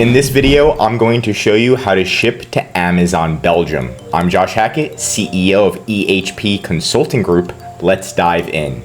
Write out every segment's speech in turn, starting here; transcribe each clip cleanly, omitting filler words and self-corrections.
In this video, I'm going to show you how to ship to Amazon Belgium. I'm Josh Hackett, CEO of EHP Consulting Group. Let's dive in.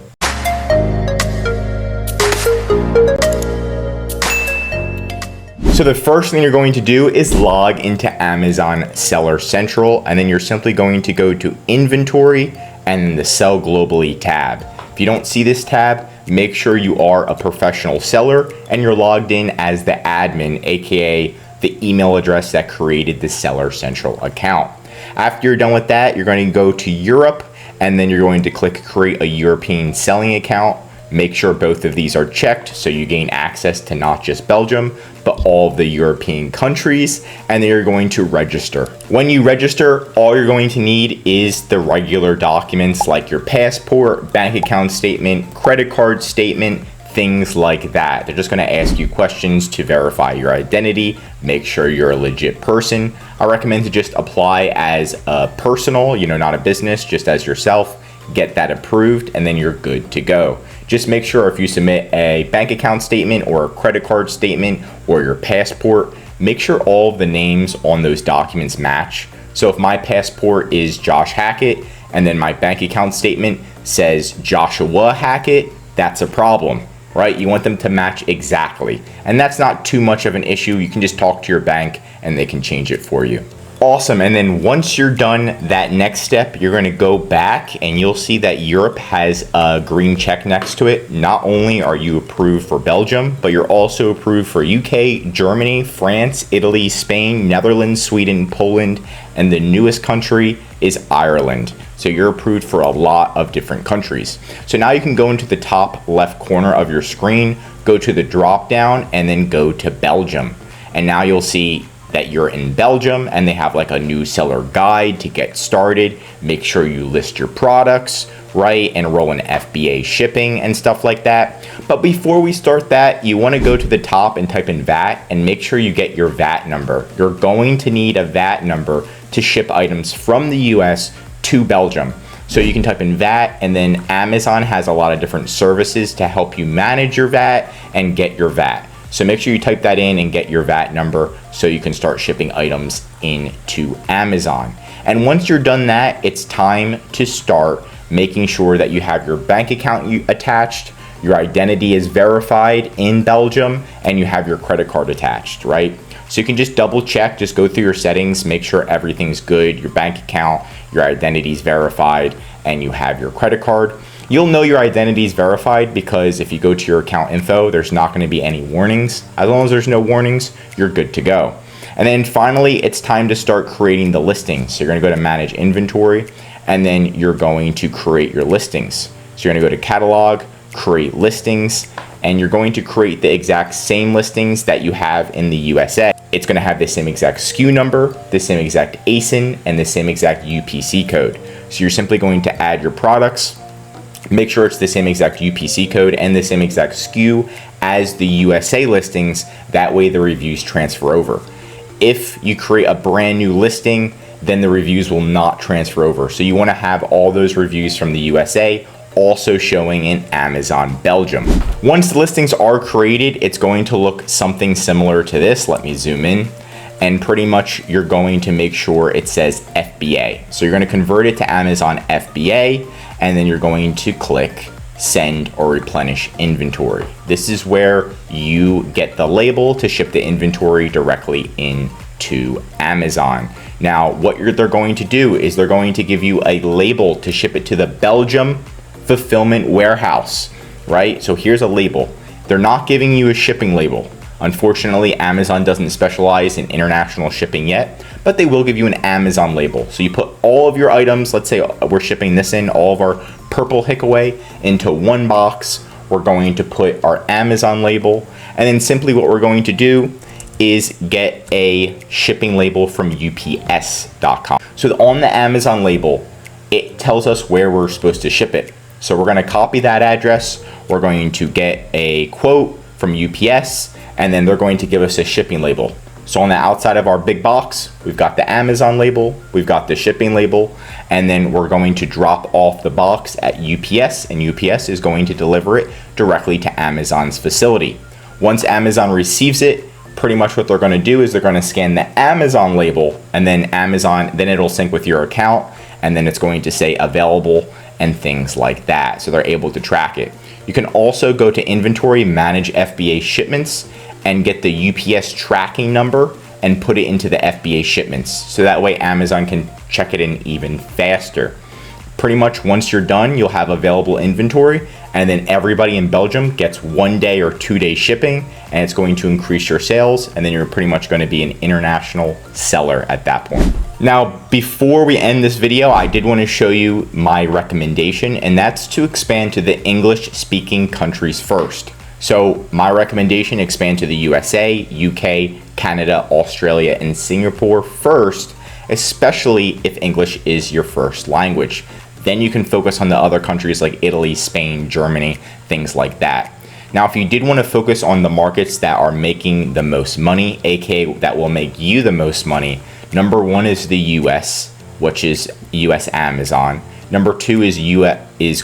So the first thing you're going to do is log into Amazon Seller Central, and then you're simply going to go to Inventory and then the Sell Globally tab. If you don't see this tab, make sure you are a professional seller and you're logged in as the admin, aka the email address that created the Seller Central account. After you're done with that, you're going to go to Europe and then you're going to click Create a European Selling Account. Make sure both of these are checked so you gain access to not just Belgium, but all of the European countries, and then you're going to register. When you register, all you're going to need is the regular documents like your passport, bank account statement, credit card statement, things like that. They're just gonna ask you questions to verify your identity, make sure you're a legit person. I recommend to just apply as a personal, not a business, just as yourself. Get that approved and then you're good to go. Just make sure if you submit a bank account statement or a credit card statement or your passport, make sure all of the names on those documents match. So if my passport is Josh Hackett and then my bank account statement says Joshua Hackett, that's a problem, right? You want them to match exactly. And that's not too much of an issue. You can just talk to your bank and they can change it for you. Awesome. And then once you're done that next step, you're going to go back and you'll see that Europe has a green check next to it. Not only are you approved for Belgium, but you're also approved for UK, Germany, France, Italy, Spain, Netherlands, Sweden, Poland, and the newest country is Ireland. So you're approved for a lot of different countries. So now you can go into the top left corner of your screen, go to the drop down, and then go to Belgium. And now you'll see that you're in Belgium and they have like a new seller guide to get started. Make sure you list your products, right? Enroll in FBA shipping and stuff like that. But before we start that, you want to go to the top and type in VAT and make sure you get your VAT number. You're going to need a VAT number to ship items from the US to Belgium. So you can type in VAT, and then Amazon has a lot of different services to help you manage your VAT and get your VAT. So make sure you type that in and get your VAT number so you can start shipping items into Amazon. And once you're done that, it's time to start making sure that you have your bank account attached, your identity is verified in Belgium, and you have your credit card attached, right? So you can just double check, just go through your settings, make sure everything's good, your bank account, your identity is verified, and you have your credit card. You'll know your identity is verified because if you go to your account info, there's not going to be any warnings. As long as there's no warnings, you're good to go. And then finally, it's time to start creating the listings. So you're going to go to Manage Inventory, and then you're going to create your listings. So you're going to go to Catalog, Create Listings, and you're going to create the exact same listings that you have in the USA. It's going to have the same exact SKU number, the same exact ASIN, and the same exact UPC code. So you're simply going to add your products, make sure it's the same exact UPC code and the same exact SKU as the USA listings. That way the reviews transfer over. If you create a brand new listing, then the reviews will not transfer over. So you want to have all those reviews from the USA also showing in Amazon Belgium. Once the listings are created, it's going to look something similar to this. Let me zoom in. And pretty much you're going to make sure it says FBA. So you're going to convert it to Amazon FBA, and then you're going to click Send or Replenish Inventory. This is where you get the label to ship the inventory directly into Amazon. Now, what they're going to do is they're going to give you a label to ship it to the Belgium fulfillment warehouse, right? So here's a label. They're not giving you a shipping label. Unfortunately, Amazon doesn't specialize in international shipping yet, but they will give you an Amazon label. So you put all of your items, let's say we're shipping this in, all of our purple Hickaway into one box. We're going to put our Amazon label, and then simply what we're going to do is get a shipping label from UPS.com. So on the Amazon label, it tells us where we're supposed to ship it. So we're going to copy that address. We're going to get a quote from UPS, and then they're going to give us a shipping label. So on the outside of our big box, we've got the Amazon label, we've got the shipping label, and then we're going to drop off the box at UPS, and UPS is going to deliver it directly to Amazon's facility. Once Amazon receives it, pretty much what they're going to do is they're going to scan the Amazon label, and then then it'll sync with your account, and then it's going to say available and things like that. So they're able to track it. You can also go to inventory, manage FBA shipments, and get the UPS tracking number and put it into the FBA shipments. So that way Amazon can check it in even faster. Pretty much once you're done, you'll have available inventory, and then everybody in Belgium gets 1 day or 2 day shipping, and it's going to increase your sales, and then you're pretty much going to be an international seller at that point. Now, before we end this video, I did want to show you my recommendation, and that's to expand to the English-speaking countries first. So my recommendation, expand to the USA, UK, Canada, Australia, and Singapore first, especially if English is your first language. Then you can focus on the other countries like Italy, Spain, Germany, things like that. Now, if you did want to focus on the markets that are making the most money, aka that will make you the most money, number one is the US, which is US Amazon. Number two is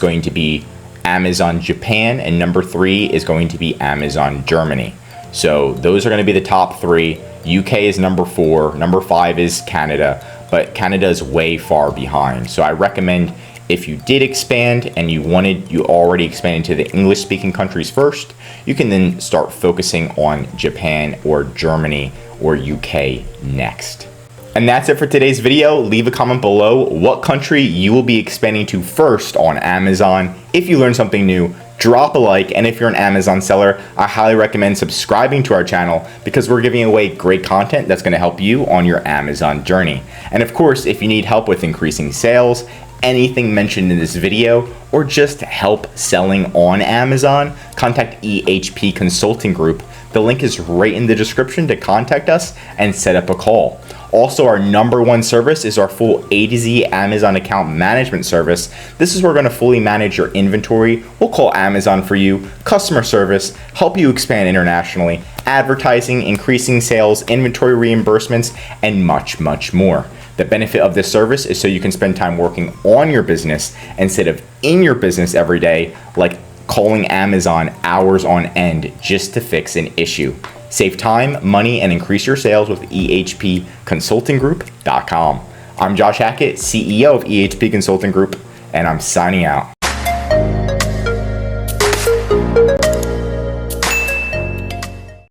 going to be Amazon Japan, and number three is going to be Amazon Germany. So those are going to be the top three. UK is number four. Number five is Canada, but Canada is way far behind. So I recommend, if you did expand and you already expanded to the English-speaking countries first, you can then start focusing on Japan or Germany or UK next. And that's it for today's video. Leave a comment below what country you will be expanding to first on Amazon. If you learned something new, drop a like, and if you're an Amazon seller, I highly recommend subscribing to our channel because we're giving away great content that's going to help you on your Amazon journey. And of course, if you need help with increasing sales, anything mentioned in this video, or just help selling on Amazon, contact EHP Consulting Group. The link is right in the description to contact us and set up a call. Also, our number one service is our full A to Z Amazon account management service. This is where we're going to fully manage your inventory. We'll call Amazon for you, customer service, help you expand internationally, advertising, increasing sales, inventory reimbursements, and much, much more. The benefit of this service is so you can spend time working on your business instead of in your business every day, like calling Amazon hours on end just to fix an issue. Save time, money, and increase your sales with ehpconsultinggroup.com. I'm Josh Hackett, CEO of EHP Consulting Group, and I'm signing out.